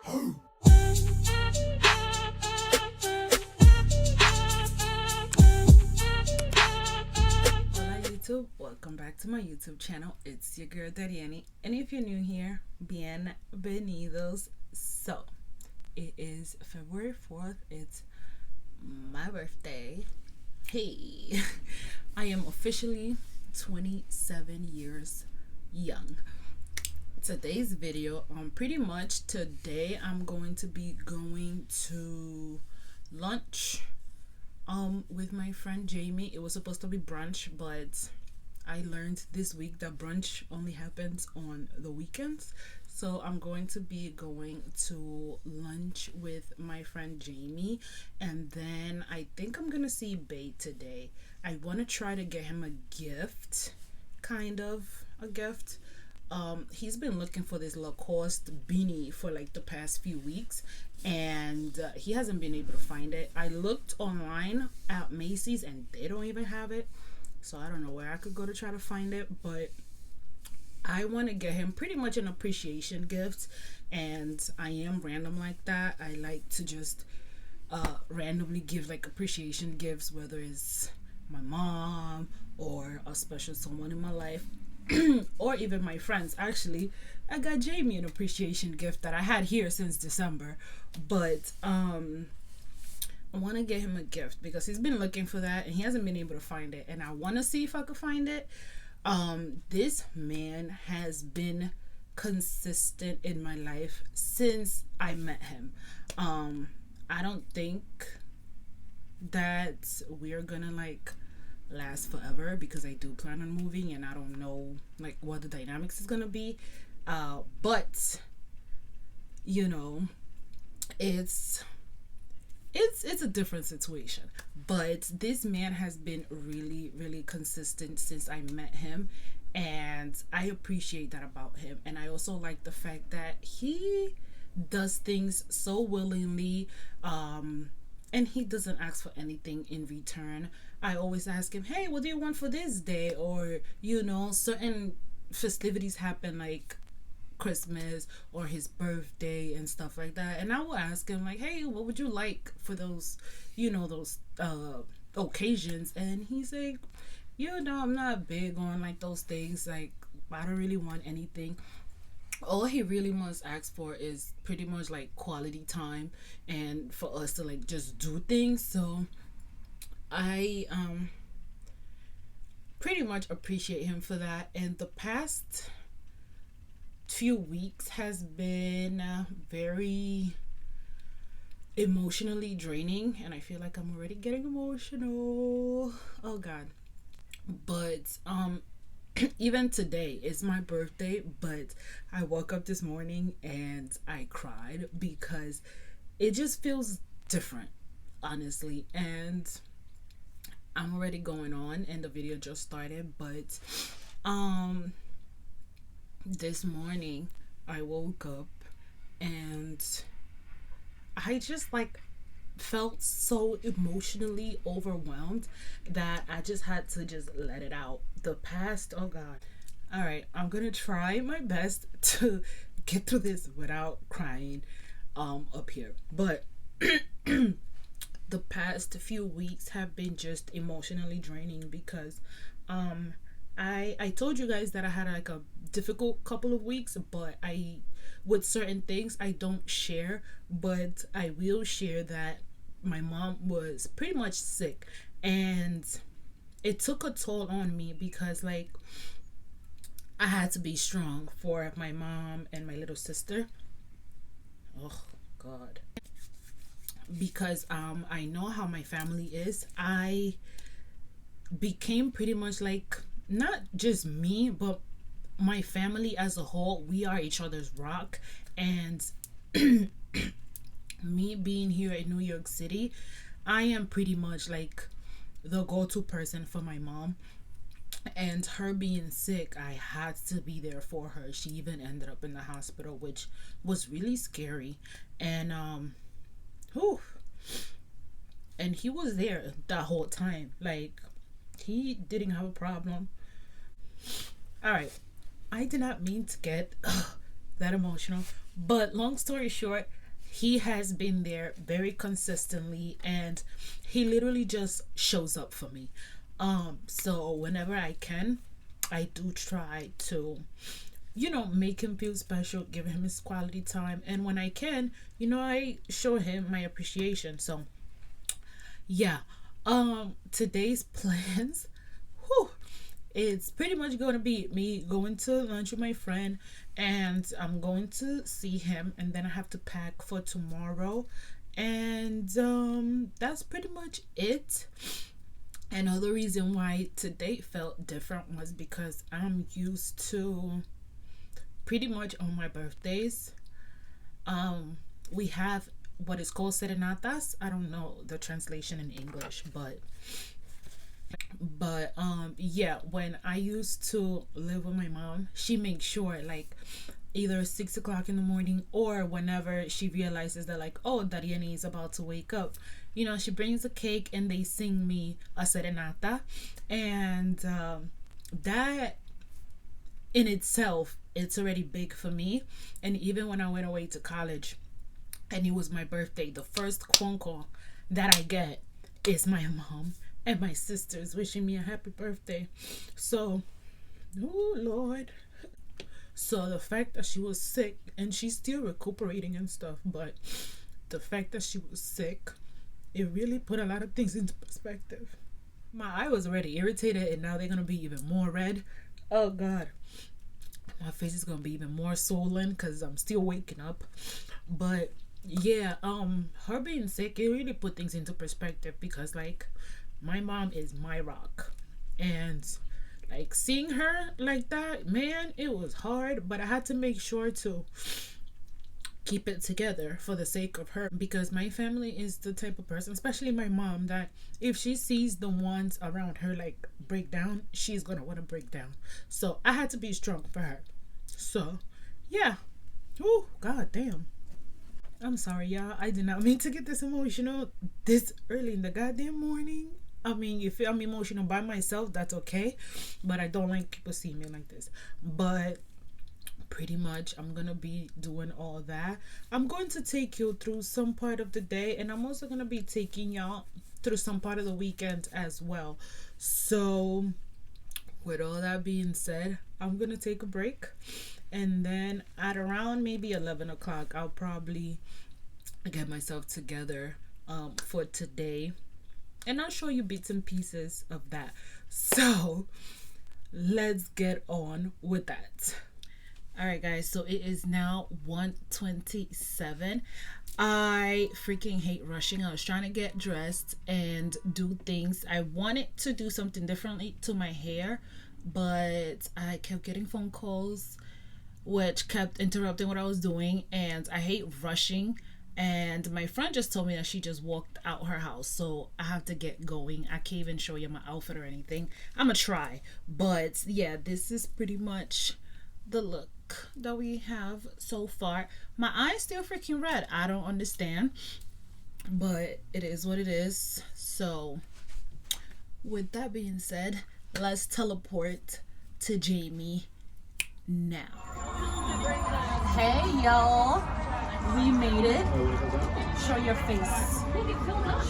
Hola YouTube, welcome back to my YouTube channel. It's your girl Darieny, and if you're new here, bienvenidos. So, it is February 4th, it's my birthday. Hey, I am officially 27 years young. Today's video, pretty much today I'm going to be going to lunch with my friend Jamie. It was supposed to be brunch, but I learned this week that brunch only happens on the weekends. So I'm going to be going to lunch with my friend Jamie, and then I think I'm gonna see Bay today. I want to try to get him a gift, kind of a gift. He's been looking for this Lacoste beanie for like the past few weeks, and he hasn't been able to find it. I looked online at Macy's and they don't even have it, so I don't know where I could go to try to find it, but I want to get him pretty much an appreciation gift. And I am random like that. I like to just randomly give like appreciation gifts, whether it's my mom or a special someone in my life. Or even my friends. Actually, I got Jamie an appreciation gift that I had here since December, but I want to get him a gift because he's been looking for that and he hasn't been able to find it, and I want to see if I could find it. This man has been consistent in my life since I met him. I don't think that we're gonna like last forever because I do plan on moving and I don't know like what the dynamics is gonna be, but you know, it's a different situation. But this man has been really consistent since I met him, and I appreciate that about him. And I also like the fact that he does things so willingly, and he doesn't ask for anything in return. I always ask him, hey, what do you want for this day? Or, you know, certain festivities happen like Christmas or his birthday and stuff like that. And I will ask him like, hey, what would you like for those, you know, those occasions? And he's like, you know, I'm not big on like those things. Like, I don't really want anything. All he really must ask for is pretty much like quality time and for us to like just do things. So I pretty much appreciate him for that. And the past few weeks has been very emotionally draining, and I feel like I'm already getting emotional. Oh god. But even today is my birthday, but I woke up this morning and I cried because it just feels different, honestly. And I'm already going on and the video just started, but this morning I woke up and I just like felt so emotionally overwhelmed that I just had to just let it out. The past, oh god. All right, I'm gonna try my best to get through this without crying up here, but the past few weeks have been just emotionally draining because I told you guys that I had like a difficult couple of weeks, but I with certain things I don't share, but I will share that my mom was pretty much sick, and it took a toll on me because like I had to be strong for my mom and my little sister. Oh god. Because I know how my family is. I became pretty much like not just me, but my family as a whole. We are each other's rock, and me being here in New York City, I am pretty much like the go-to person for my mom. And her being sick, I had to be there for her. She even ended up in the hospital, which was really scary. And whew, and he was there that whole time. Like, he didn't have a problem. All right, I did not mean to get that emotional, but long story short, he has been there very consistently, and he literally just shows up for me. So whenever I can, I do try to, make him feel special, give him his quality time, and when I can, I show him my appreciation. So yeah, today's plans, whew, it's pretty much going to be me going to lunch with my friend, and I'm going to see him, and then I have to pack for tomorrow, and that's pretty much it. Another reason why today felt different was because I'm used to pretty much on my birthdays, we have what is called serenatas. I don't know the translation in English, but yeah, when I used to live with my mom, she makes sure, like, either 6 o'clock in the morning or whenever she realizes that, like, oh, Darieny is about to wake up, she brings a cake and they sing me a serenata, and that in itself, it's already big for me. And even when I went away to college and it was my birthday, the first phone call that I get is my mom and my sisters wishing me a happy birthday. So, oh Lord. So the fact that she was sick, and she's still recuperating and stuff, but the fact that she was sick, it really put a lot of things into perspective. My eye was already irritated, and now they're gonna be even more red. Oh God. My face is gonna be even more swollen because I'm still waking up. But yeah, her being sick, it really put things into perspective, because, like, my mom is my rock, and, like, seeing her like that, man, it was hard, but I had to make sure to keep it together for the sake of her, because my family is the type of person, especially my mom, that if she sees the ones around her, like, break down, she's gonna want to break down. So I had to be strong for her. So yeah. Oh God damn, I'm sorry y'all, I did not mean to get this emotional this early in the goddamn morning. I mean, if I'm emotional by myself, that's okay, but I don't like people seeing me like this. But pretty much I'm gonna be doing all that. I'm going to take you through some part of the day, and I'm also gonna be taking y'all through some part of the weekend as well. So with all that being said, I'm gonna take a break, and then at around maybe 11 o'clock I'll probably get myself together for today, and I'll show you bits and pieces of that. So let's get on with that. Alright guys, so it is now 1:27. I freaking hate rushing. I was trying to get dressed and do things. I wanted to do something differently to my hair, but I kept getting phone calls which kept interrupting what I was doing, and I hate rushing. And my friend just told me that she just walked out her house, so I have to get going. I can't even show you my outfit or anything. I'm gonna try, but yeah, this is pretty much the look that we have so far. My eye's still freaking red. I don't understand, but it is what it is. So with that being said, let's teleport to Jamie now. Hey y'all, we made it. Show your face.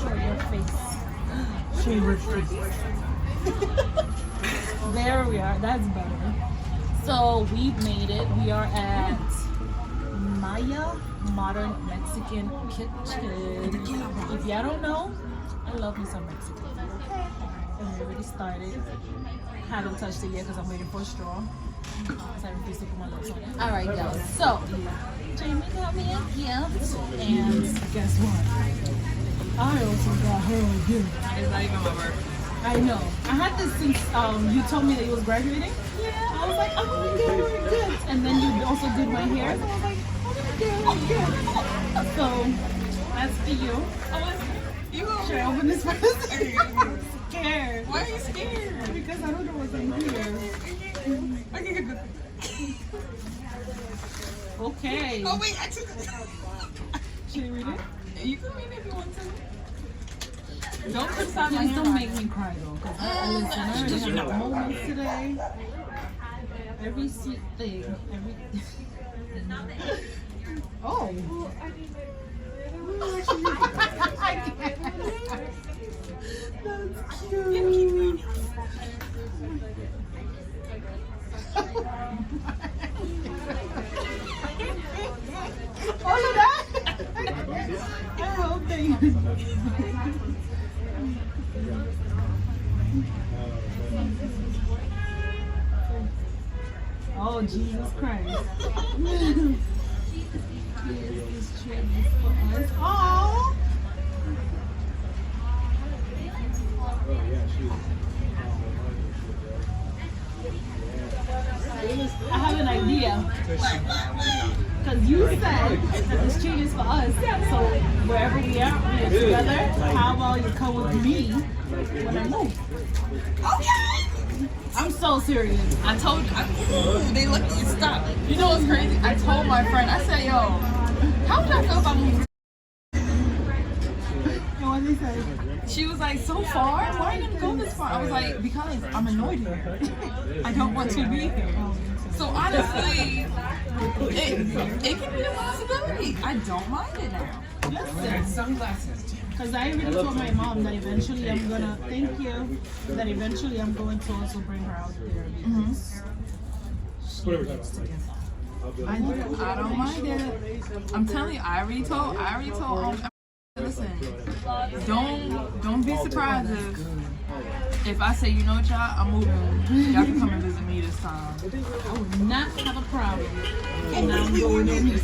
Show your face. Show your face. There we are. That's better. So we made it. We are at Maya Modern Mexican Kitchen. If y'all don't know, I love me some Mexican food. And we already started. Haven't touched it yet because I'm waiting for a straw. So I refuse to put my lips on it. Alright, y'all. So Jamie got me a gift, and guess what? I also got her a gift. It's not even my birthday. I know. I had this since you told me that you was graduating. Yeah. I was like, I'm gonna get her a gift, and then you also did my hair. So I was like, I'm gonna get her a gift. So that's for you. Should I open this first? I'm scared. Why are you scared? Because I don't know what's in here. Okay, good. Okay. Oh wait, I took it. Should I read it? You can read it if you want to. Don't criticize my hair. Don't make me cry though, because I listen. I have moments today. Every sweet thing. Oh. That's cute. All of that? I hope that you. Oh, Jesus Christ. Oh. I have an idea. Because you said that this treat is for us. So wherever we are together. How about you come with me when I move? Okay. I'm so serious. I told they look at you. Stop. You know what's crazy? I told my friend. I said, "Yo, how would I feel if I moved?" And what they say? She was like, "So far? Why are you gonna go this far?" I was like, "Because I'm annoyed here. I don't want to be here." So honestly, it can be a possibility. I don't mind it now. Listen, sunglasses. because I already told my mom that eventually I'm gonna thank you. That eventually I'm going to also bring her out there because she needs to get off. I don't mind it. I'm telling you, I already told. Listen, don't be surprised if I say, you know what, y'all, I'm moving. Y'all can come and visit me this time. I would not have a problem. And now I'm going in.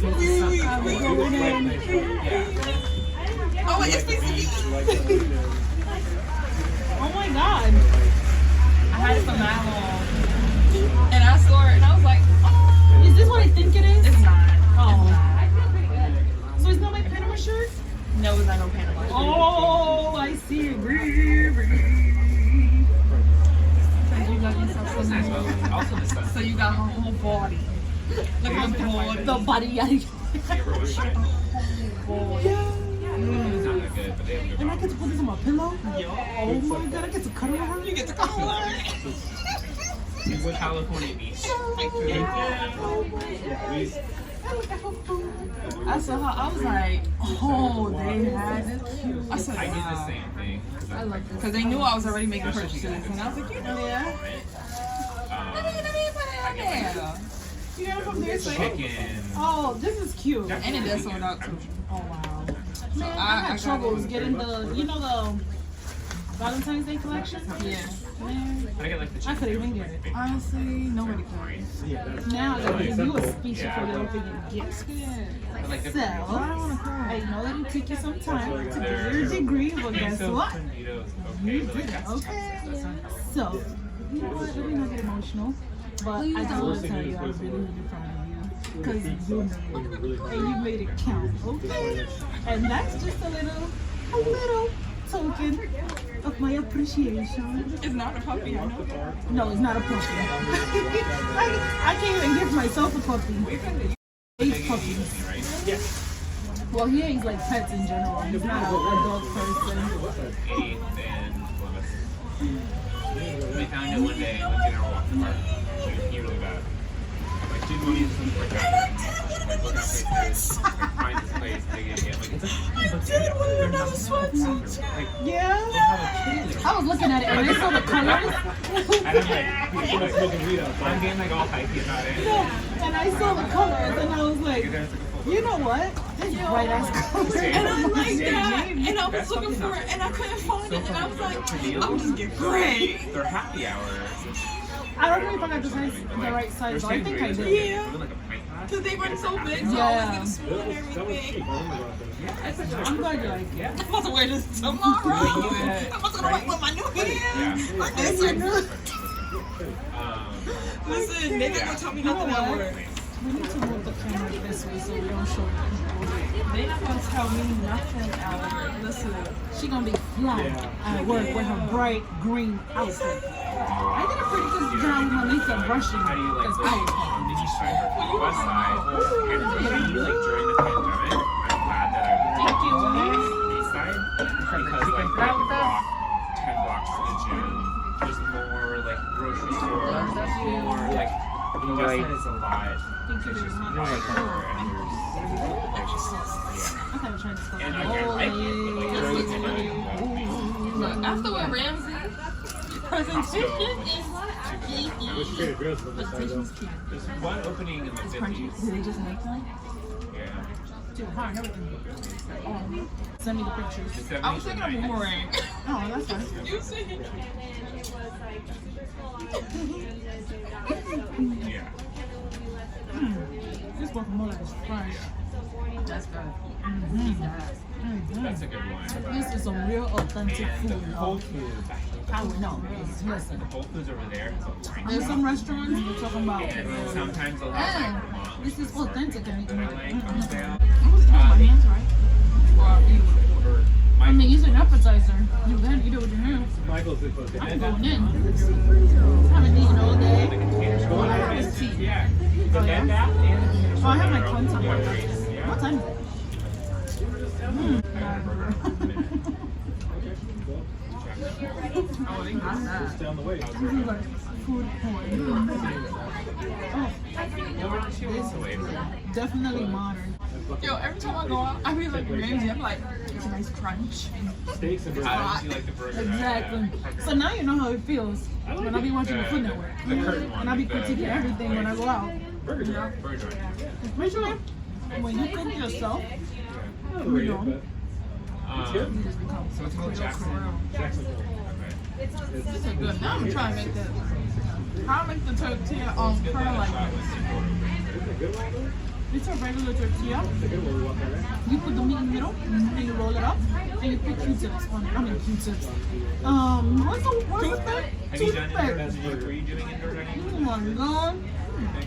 I'm going in. Oh, it's Oh my God. I had it for that long. And I saw it and I was like, oh. Is this what I think it is? It's not. Oh. So it's not my Panama shirt? No, it's not no Panama shirt. Oh, I see it. So you got her whole body. Look at the body. The body. Yeah. And I get to put this on my pillow? Yo. Oh my God, I get to cuddle her? You get to cuddle her. She's with California Beach. Oh my God. I saw her, I was like, oh, they had it cute. I said, I did the wow. same thing. I love this. Because they knew I was already making purchases. And I was like, you know, Yeah. let me put it on there. You got it from there? Chicken. Oh, this is cute. And it does sold out too. Oh wow. Man, I I had troubles getting the, the Valentine's Day collection? Yeah. Man, I get like the I chicken. couldn't even get it. Honestly, nobody cares. Now I gotta give you a speech before you open your gifts. Yeah. But like So, the I don't want to cry. I know that it took you some time to get your degree, but guess what? Tornadoes. You Okay, but did like it. that's Okay. that's not So, you know what? Let me not get emotional. But I just want to tell you I'm really, really proud of you. Because you made it. And you made it count. Okay? And that's just a little token of my appreciation. It's not a puppy, I know that. No, it's not a puppy. I can't even give myself a puppy. 8 puppies. right? Well, he hates like pets in general. He's not a dog person. 8 and Columbus. We found it one day and went to our walk in the park. He really bad. I'm like, dude, want to use something like that? Like, look how big this is. Like, find this place. They get it. Like, it's a Like, Yeah. I was looking at it and I saw the colors. and I'm like, I'm getting like all hypey about it. Yeah. And I saw the colors and I was like, you know what? This bright ass color. And I like that. And I was looking for it and I couldn't find it. And I was like, I'm just getting great. They're happy hours. I don't know if I got the right size, but I think I did. Yeah. Because they run so big, so Yeah. I was going to spoon everything. I'm glad you like it. I'm supposed to wear this tomorrow. I'm supposed to wear it with my new hair. Like this. Listen, they not going to tell me nothing at work. We need to move the camera this way so we don't show people. They not going to tell me nothing at work. Listen. She gonna be fly at work with her bright green outfit. I did a pretty good job with my Lisa brushing. How do you like Because did you try her west side? And you like during the pandemic, I'm glad that I was Thank you. east side because like I could walk 10 blocks to the gym. There's more like grocery stores, there's more like West Side is a lot. Thank you It's very just much. quieter and I thought I was trying to spell and it. I like it, but like it's really annoying. Look, after what Ramsey presentation Presentation's key. There's one opening in the 50s. Did they just make them? Yeah. Too hard, everything. Send me the pictures. The 70s I was thinking of and 90s. Boomerang. Oh, that's fine. You see? Yeah. This guacamole is fresh. That's good. That's a good one. This is some real authentic And food. the Whole Foods. I would know. Listen, The Whole Foods over there has a line. there's some restaurants you're talking about. And sometimes they'll have like mom. This is authentic and Kind of like on sale. I was eating with my hands, right? Or eating with a fork. Or I mean, it's an appetizer. You can eat it with your hands. Michael's the close. I'm going in. I haven't eaten all day. All I have is tea. Yeah. Oh, yeah? Oh, I have my cleanser. Yeah. What time is it? Oh, they got that. Down the way. Food porn. Oh, definitely modern. Yo, every time I go out, I be like Ramsey. I'm like, it's a nice crunch. Steaks and burgers. How did you like the burger? Exactly. So now you know how it feels when I be watching the Food Network. The curtain one. And I be with the- critiquing everything when I go out. Burger joint. Burger joint. Make sure when you cook yourself, Not really, but you just become So it's called Jackson. Jackson Hole. Okay. This is good. Now I'm trying to make that. How I make the tortilla curl like this? Isn't it a good one, though? it's a regular tortilla. It's a good one. We walk right. You put the meat in the middle, and you roll it up, and you put Q-tips on it. I mean Q-tips. What's the thing? Have you done Toothpick. indoor? Were you doing indoor dining? Oh my god.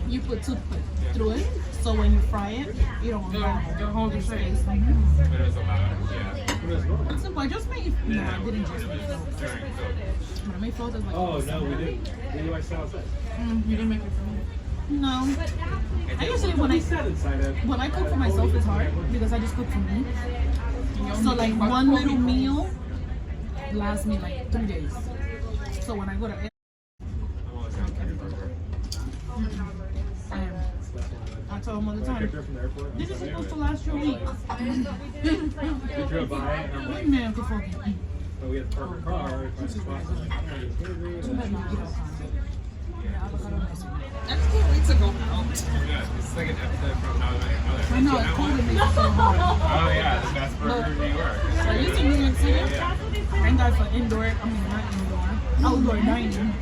You put toothpick through it, so when you fry it, you don't want to hold your space. But it was allowed. Yeah. What is wrong? It's simple. I just made. No, I didn't just make it. During COVID. When I made photos, like. Oh, no, we didn't. We do like salad. You didn't make it for me. No. I usually when I Sat inside of. when I cook for myself it's hard because I just cook for me. So like one little meal lasts me like 3 days. So when I go to I'm always having a burger. I tell them all the I picked time, her from the airport. this is supposed to last you a week. We drove by and I'm like, Man, good fucking. oh, we had to park our car. If I spot something, That's 2 weeks ago. Yeah, it's like an episode from How I I know, it's COVID makes it so hard. Oh yeah, the best burger in New York. So I used to New York City. Yeah. Thank God for indoor, I mean not indoor, outdoor dining.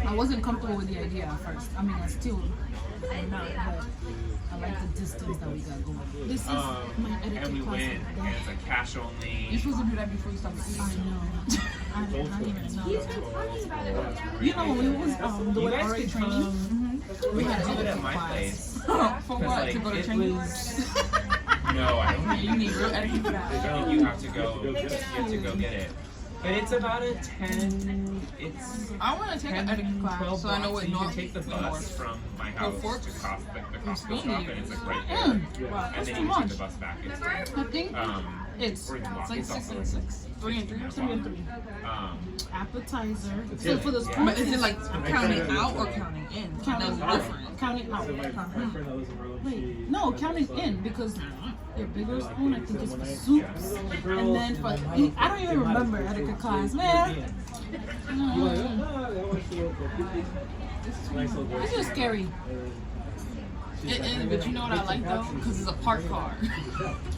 I wasn't comfortable with the idea at first. I mean, I still am not, but I like the distance that we got going. This is my And we etiquette class. went, and it's like cash You're only. supposed to do that before you start eating. I know. I didn't even know. You know, when we was doing guys RA could training, We had had an it at etiquette my class. place. For what? Like, To go to it training? was- No, I don't think You need real etiquette for that. I think you have to go get it. But it's about a 10. It's I want to take an 10, etiquette class 12 so I know blocks, what and you north can take the is bus north. from my house to forks. the Costco spoon shop, you and it's like use. right there. Wow, And that's then too you take much. the bus back. It's I think it's or you can walk. It's like It's 6 also and 6. 3 and 3 or 3 and something. 3. Appetizer. So for the Yeah. spoon, But is it like counting out or counting in? counting That's out? different. Counting out. So my friend that lives in Rome, Wait, she no, does counting this, in because your bigger spoon I think is for soups, and then for I don't even remember etiquette class, man. You're like, oh, that one's a little bit. Nice little voice. It's just scary. It is, but you know what I like though? Because it's a parked car.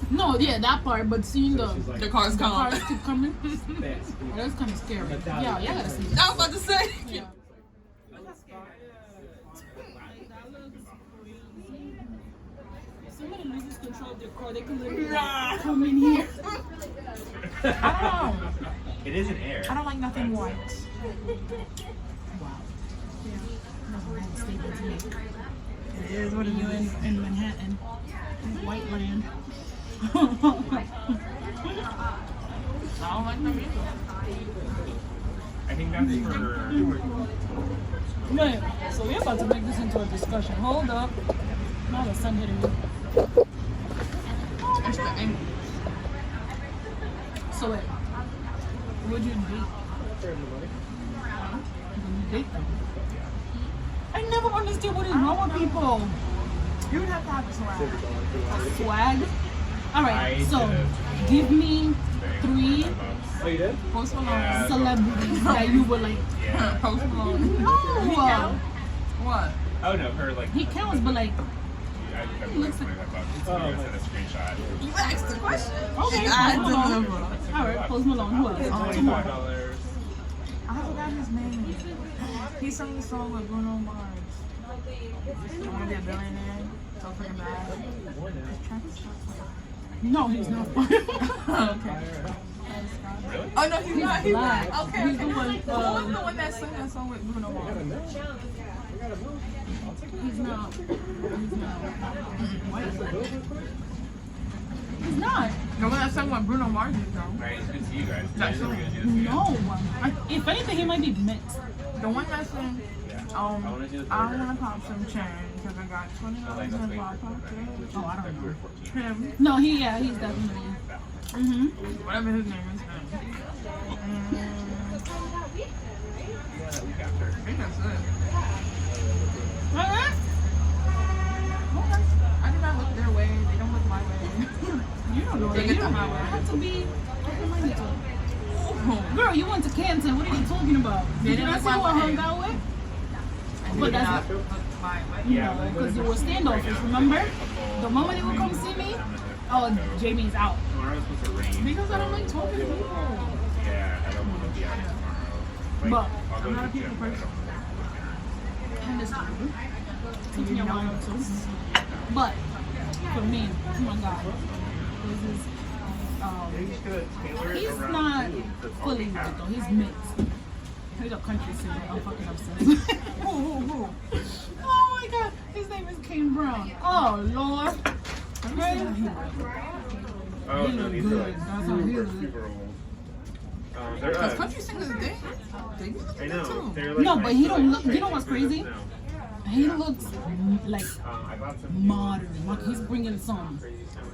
No, yeah, that part, but seeing the The cars come. cars keep coming, Fast. that's kind of scary. Yeah, yeah, gotta see. I was about to say. Yeah. Somebody loses control of their car, they can literally come in here. I don't know. It is an air. I don't like nothing white. Wow. Yeah. Never had a statement to make. It is what are you in Manhattan, white land. I don't like them either. I think that's for. Wait, so we're about to make this into a discussion. Hold up. Now the sun hitting me. It's the angle. So wait, would you date? When you date them? I never understood what is wrong with people. You would have to have a swag. Swag. All right, I so did give me 3 Oh, you did? Post Malone. Yeah. celebrities that you would like. Yeah. Post Malone. No, What? Oh no, her like. he counts, but like, I looks like. Oh, I sent a screenshot. You asked the question. okay, I Post Malone. deliver. All right, Post Malone. Who else? Two $25. more. I forgot his name. He sang the song with Bruno Mars. I want to be a billionaire. So freaking bad. No, he's not. Okay. Really? Oh no, he's not. He's black. not. Okay. He's the one, Who was the one that sang that song with Bruno Mars? He's not. He's not. The one that sang with Bruno Mars is though. Alright, it's good to see you guys. That's We're right. gonna do this together. No. If anything, he might be mixed. The one that sang. I wanna do the I burger. wanna pop some chain because I got $20 Like, in let's my wait pocket. for Oh, I don't know. Him, No, he's definitely. Mhm. whatever his name is. I think that's it. Alright. I do not look their way. They don't look my way. You don't know. They You get the don't highway. have to be. Girl, you went to Canton. What are you talking about? They Did didn't I look see who my I way. hung out with? And But they did that's not look my way. Yeah, No, because you were standoffish. Remember? The moment you would come see me, oh, Jamie's out. Tomorrow's supposed to rain. Because I don't like talking to people. Yeah, I don't want to be out tomorrow. Like, But I'll go I'm to not a the people gym. person. Understand. Taking your mind too. But for me, oh my God, this is. He's not fully white though. He's mixed. He's a country singer. I'm fucking upset. Who? Oh my God, his name is Kane Brown. Oh Lord. Right? Oh, He no, look these good. are like That's how he super, look. super old. They're, Because country singers, they be looking I good know. too. They're like No, but he don't look. You like know what's crazy? now. He looks like I bought some modern. Like he's bringing some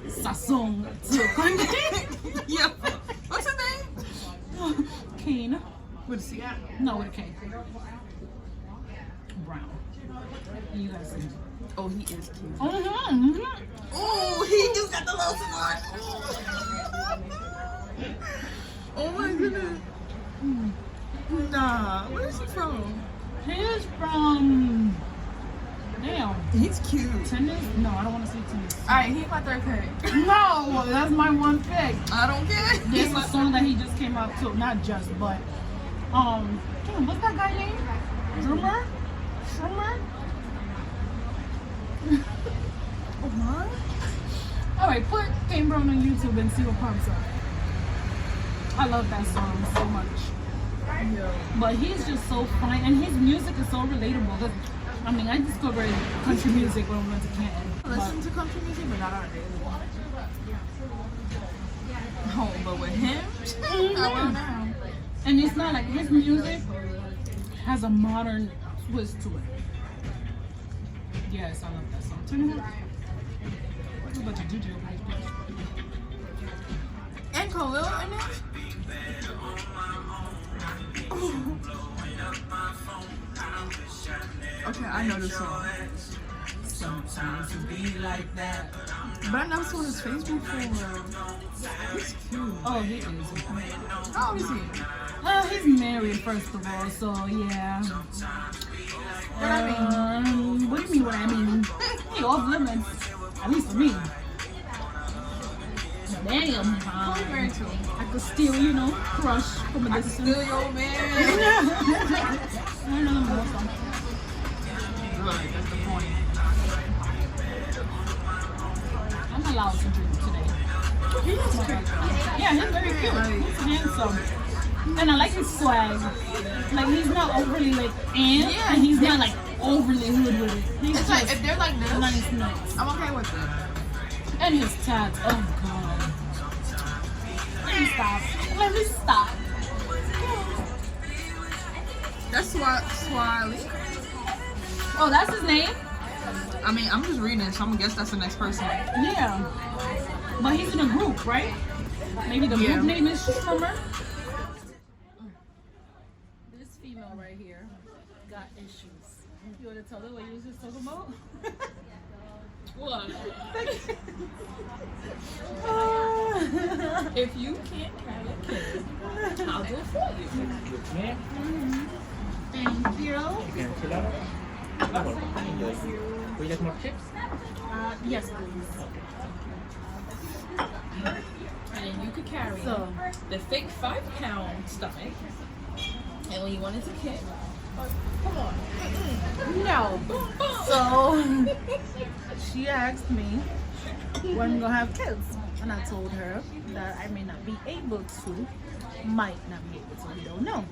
sazon to the country. Yeah. What's his name? Kane. With a C. No, with a K. Brown. You guys see him. Oh, he is cute. Oh, Oh, he just got the little smart. Oh my goodness. Nah, where is he from? He is from. Damn. He's cute. Tennis? No, I don't want to say tennis. Alright, he's my third pick. No, that's my one pick. I don't care. There's He's a my song that he just came out to. Not just, but damn, what's that guy name? Drummer? Oh my. Alright, put Kane Brown on YouTube and see what pops up. I love that song so much. But he's just so fine, and his music is so relatable. I mean, I discovered country music when I went to Canton. I listen to country music, but not on a daily basis. Oh, but with him, I don't know. And it's not like his music has a modern twist to it. Yes, I love that song. Turn it up. What's a bunch of DJ over this place? And Khalil in it? Okay, I know this song. Sometimes it be like that. But I never saw his face before. He's cute. Oh, he is. How old is he? He's married, first of all, so yeah. What I mean? What do you mean what I mean? He off limits. At least for me. Damn. Who are you married to? I could still, crush from a I can distance. steal your man. I don't know more song. Right, that's the point. I'm allowed to drink today. Yeah, he's very cute. He's handsome. And I like his swag. Like, he's not overly, like, Yeah, and he's not, like, overly hood with it. He's It's like, just if they're like this, nice. I'm okay with it. And his tats. Oh, God. Let me stop. That's Swiley. Oh, that's his name? I mean, I'm just reading it, so I'm gonna guess that's the next person. Yeah. But he's in a group, right? Maybe the Yeah. group name is Strummer. This female right here got issues. You want to tell them what you was just talking about? What? If you can't carry a kid, I'll do it for you. Yeah. Thank you. Chicken enchilada. Would you like more chips? Yes, please. And then you could carry So, the fake 5-pound stomach. And when you want it to kick, come on. no. So, she asked me when we're gonna have kids, and I told her that I may not be able to, might not be able to, we don't know.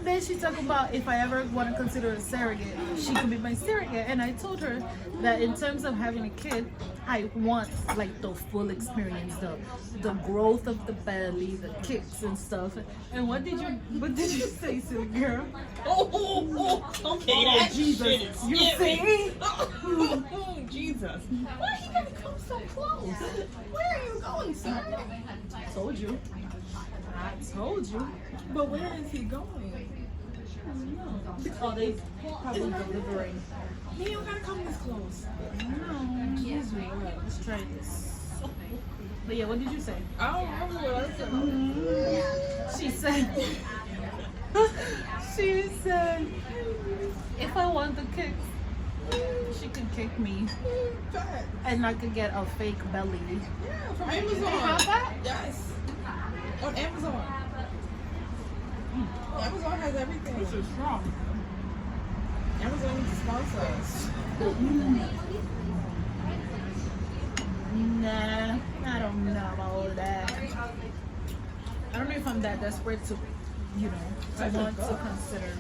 Then she talked about if I ever want to consider a surrogate, she could be my surrogate. And I told her that in terms of having a kid, I want like the full experience, the growth of the belly, the kicks and stuff. And what did you say, silly girl? Okay, Oh, Jesus. You see? Jesus. Why he gonna come so close? Where are you going, sir? Told you. I told you. But where is he going? Oh, they probably delivering. He don't gotta come this close. No, he's weird. Let's try this. But yeah, what did you say? I don't remember what I said. She said, if I want the kicks, she could kick me, and I could get a fake belly. Yeah, from You Amazon. have that? Yes. On Amazon. Amazon has everything. This is strong. Amazon needs to sponsor us. Nah, I don't know about all that. I don't know if I'm that desperate to, I want to consider.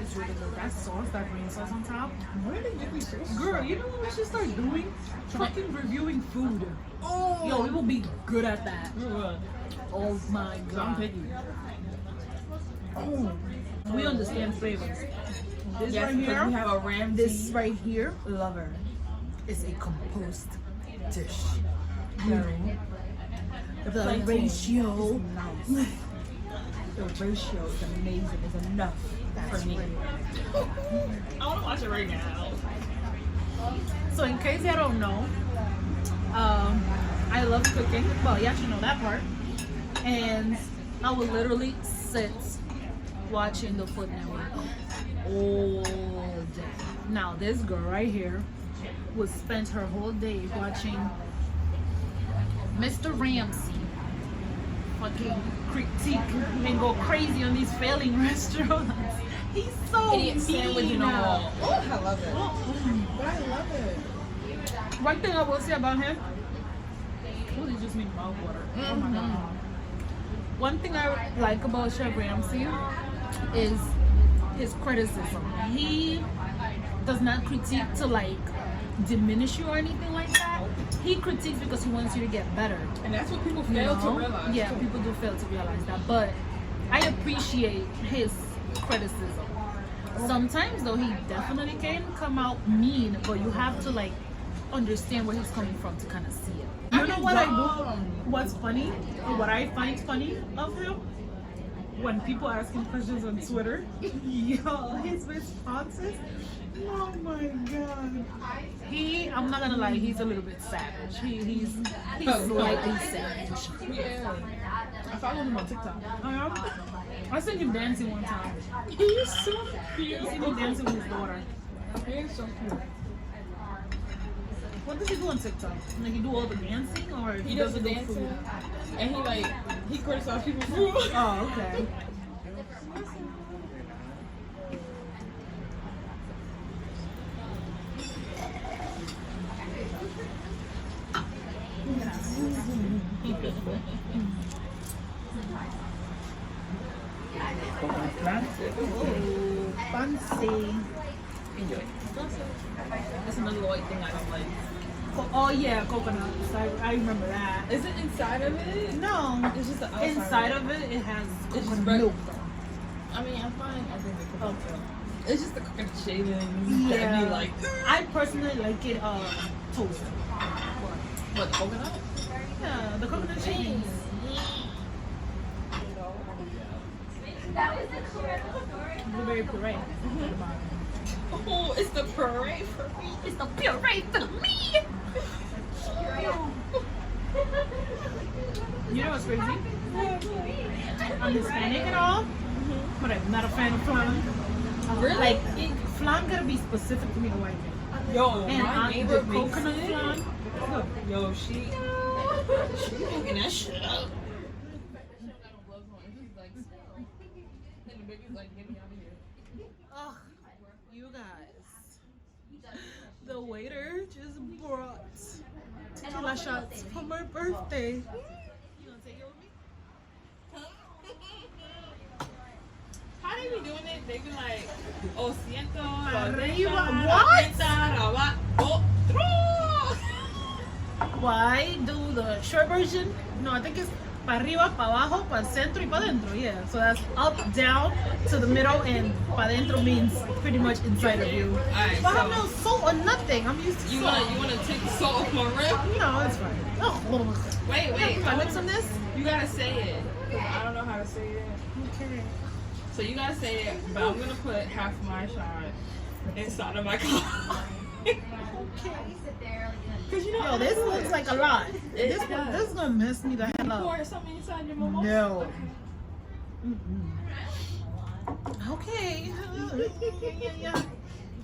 It's really good. That sauce, that green sauce on top. Where did they get these sauces? Girl, you know what we should start doing? Fucking reviewing food. Oh. Yo, we will be good at that. Oh my I'm god. picky. Oh, we understand flavors. This Yes, right because here, we have a Ramsay this right here lover. is a composed dish. Very. The plantain ratio, Nice. The ratio is amazing. It's enough for me. I want to watch it right now. So in case you don't know, I love cooking. Well, you actually know that part. And I will literally sit watching the Food Network all day. Now this girl right here would spend her whole day watching Mr. Ramsay fucking critique and go crazy on these failing restaurants. He's so Idiot sandwich mean. and all. Oh, I love it. Oh. But I love it. One thing I will say about him, what did you just make mouth water? Oh my god. One thing I like about Chef Ramsay is his criticism. He does not critique to like diminish you or anything like that. He critiques because he wants you to get better. And that's what people You fail to know? realize. Yeah, too. people do fail to realize that. But I appreciate his criticism. Sometimes though, he definitely can come out mean, but you have to like understand where he's coming from to kind of see it. You know what I do? What's funny? Or what I find funny of him? When people ask him questions on Twitter, yo, his responses. Oh my god. I'm not gonna lie, he's a little bit savage. He's slightly savage. Yeah. I followed him on TikTok. I seen him dancing one time. He's so I cute. seen him dancing with his daughter. He's so cute. What does he do on TikTok? Like he do all the dancing, or He does the do dancing, food? and he criticizes people's food. Oh, okay. Coconut flan. Oh, fancy. Enjoy. That's another Lloyd thing I don't like. Oh yeah, coconuts. I remember that. Is it inside of it? No, It's just the outside. inside of it, it has It's just coconut bread. milk. I mean, I'm fine. I think it's Okay. It's just the coconut shavings that Yeah. be like, I personally like it toasted. what, the coconut? Yeah, the coconut shavings. Blueberry puree. Oh, it's the parade for me. It's the parade for me. You know what's crazy? I'm Hispanic and all, but I'm not a fan of flan. Really? Like, flan gotta be specific for me to like it. Yo, And my neighbor the coconut flan. Yo, she cooking that shit up. Ugh, you guys. The waiter just brought tequila shots for my birthday. You gonna take it with me? How they be doing it? They be like, oh, siento, Arriba. What? Otro. Why do the short version? No, I think it's pa arriba, pa abajo, pa centro y pa dentro. Yeah, so that's up, down, to the middle, and pa dentro means pretty much inside of you. Alright, But I have so no salt or nothing. I'm used to you salt. wanna take the salt off my rib? No, it's fine. Oh, Wait, Can I mix on this? You gotta say it. 'Cause I don't know how to say it. Okay. So you gotta say it, but I'm gonna put half my shot inside of my cup. Cause you know, Yo, this looks like a lot. It This does. is gonna mess me the hell up. pour something inside your mimosa. No. Okay. Yeah.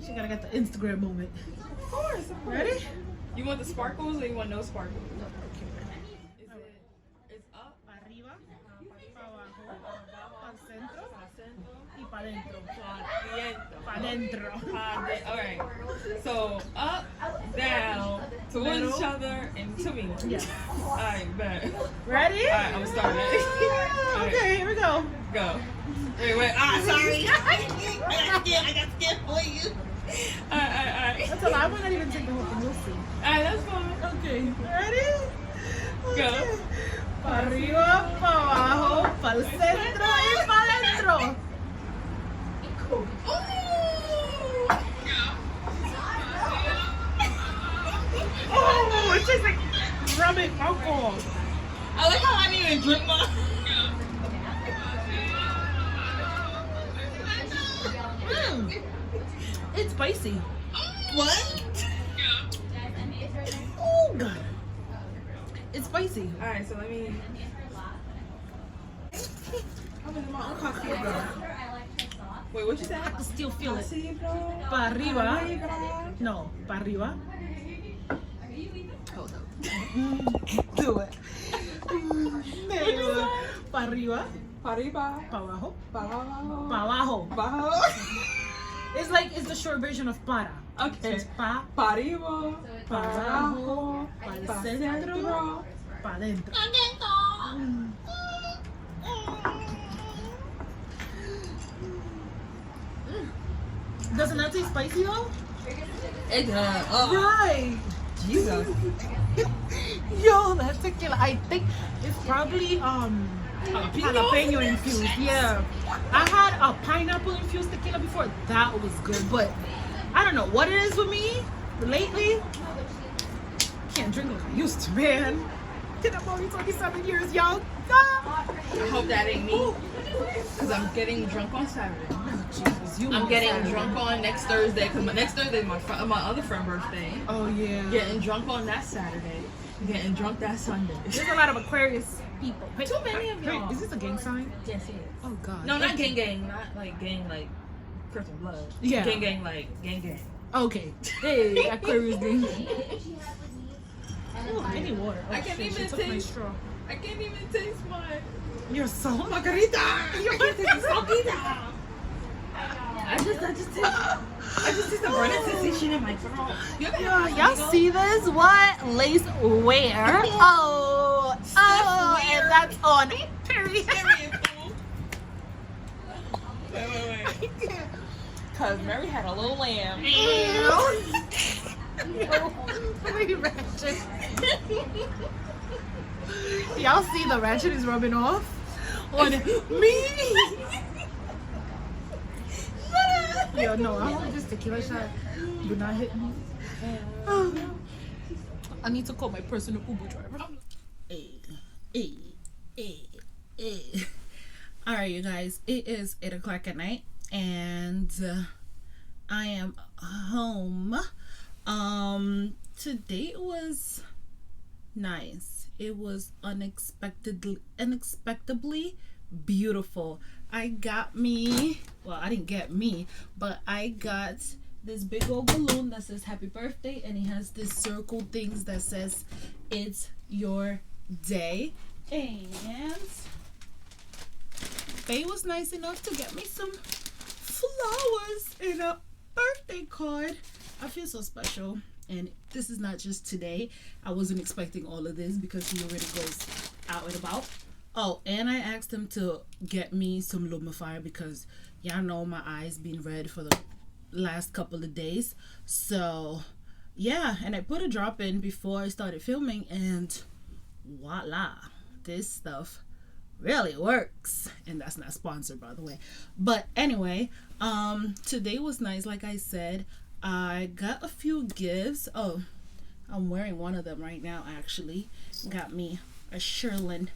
She gotta get the Instagram moment. Of course. Ready? You want the sparkles or you want no sparkles? It's up. Pa arriba, pa abajo, pa centro y pa dentro. Pa dentro. Alright. So up, down, towards Middle. each other, and to me. Yeah. Alright, bet. Ready? Alright, I'm starting. Okay, here we go. Go. Wait. Ah, sorry. I got scared for you. Alright. That's a lot. I might not even take the whole thing. We'll see. Alright, that's fine. Okay. Ready? Go. Pa arriba, pa abajo, pa el centro y pa dentro. Oh, it tastes like rubbing alcohol. I like how I didn't even drink mine. It's spicy. What? Oh god. It's spicy. Alright, so let me. I'm in my own cocktail. Wait, what you say? I can still feel it. Casino. Pa arriba. No, pa arriba. Hold up. Do it. Pa arriba. Arriba. Pa abajo. Bajo. Pa abajo. Bajo. It's like it's the short version of para. So Okay. it's pa, Arriba. pa abajo, pa el centro, pa dentro. Doesn't that taste spicy though? It does. Right. Jesus. Yo, that tequila. I think it's probably jalapeno infused. Yeah. I had a pineapple infused tequila before. That was good, but I don't know what it is with me lately. Can't drink like I used to, man. I'm only 27 years young. Ah. I hope that ain't me. Because I'm getting drunk on Saturday. Jesus, you I'm on getting Saturday. drunk on next Thursday. Because next Thursday is my other friend's birthday. Oh yeah. Getting drunk on that Saturday. Getting drunk that Sunday. There's a lot of Aquarius people. Too many of y'all. Is this a gang sign? Yes, it is. Oh god. No, not gang. Not like gang like Christian blood. Yeah. Gang like gang. Okay. Hey, Aquarius gang. Oh, I need water. Oh, I can't shit, even she took my taste- straw. I can't even taste mine. You're so Margarita. I just taste the burning sensation in my throat. Yeah, y'all see this? What? Lace where? Oh, and that's on period. Wait. Cause Mary had a little lamb. Y'all see the ratchet is rubbing off on me. Yo, no, I hope this tequila shot do not hit me. I need to call my personal Uber driver. Hey. All right, you guys. It is 8 o'clock at night, and I am home. Today was nice. It was unexpectedly beautiful. I got me, well, I didn't get me, but I got this big old balloon that says happy birthday, and it has this circle things that says it's your day. And Faye was nice enough to get me some flowers and a birthday card. I feel so special. And this is not just today. I wasn't expecting all of this because he already goes out and about. Oh, and I asked him to get me some Lumifier because y'all know my eyes been red for the last couple of days. So yeah, and I put a drop in before I started filming, and voila, this stuff really works. And that's not sponsored, by the way. But anyway, today was nice. Like I said, I got a few gifts. Oh, I'm wearing one of them right now, actually. Got me a Sherlin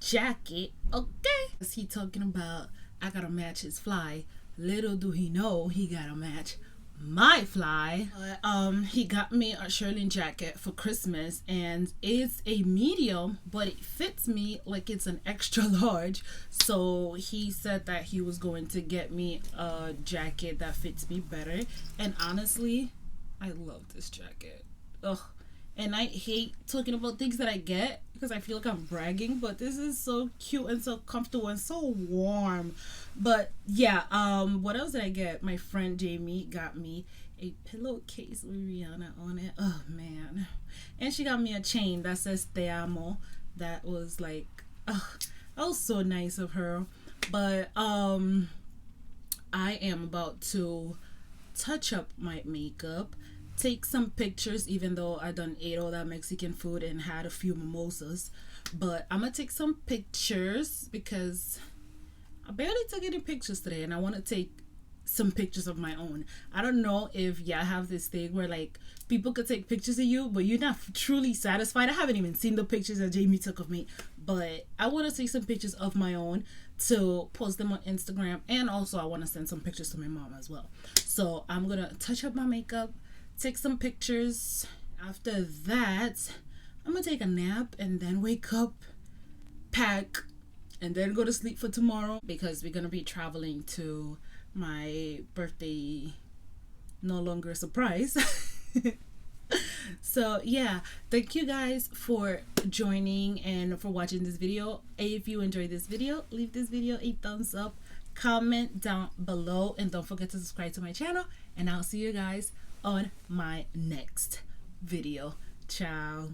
jacket. Okay. Is he talking about I gotta match his fly? Little do he know he gotta match my fly. He got me a Sherlin jacket for Christmas, and it's a medium, but it fits me like it's an extra large. So he said that he was going to get me a jacket that fits me better, and honestly, I love this jacket. Ugh. And I hate talking about things that I get because I feel like I'm bragging, but this is so cute and so comfortable and so warm. But yeah, what else did I get? My friend Jamie got me a pillowcase with Rihanna on it. Oh man. And she got me a chain that says Te Amo. That was like, that was so nice of her. But I am about to touch up my makeup, take some pictures, even though I done ate all that Mexican food and had a few mimosas. But I'm gonna take some pictures because I barely took any pictures today, and I want to take some pictures of my own. I don't know if y'all have this thing where like people could take pictures of you, but you're not truly satisfied. I haven't even seen the pictures that Jamie took of me, but I want to take some pictures of my own to post them on Instagram, and also I want to send some pictures to my mom as well. So I'm gonna touch up my makeup, take some pictures. After that, I'm gonna take a nap and then wake up, pack, and then go to sleep for tomorrow because we're gonna be traveling to my birthday no longer surprise. So yeah, thank you guys for joining and for watching this video. If you enjoyed this video, leave this video a thumbs up, comment down below, and don't forget to subscribe to my channel, and I'll see you guys on my next video. Ciao.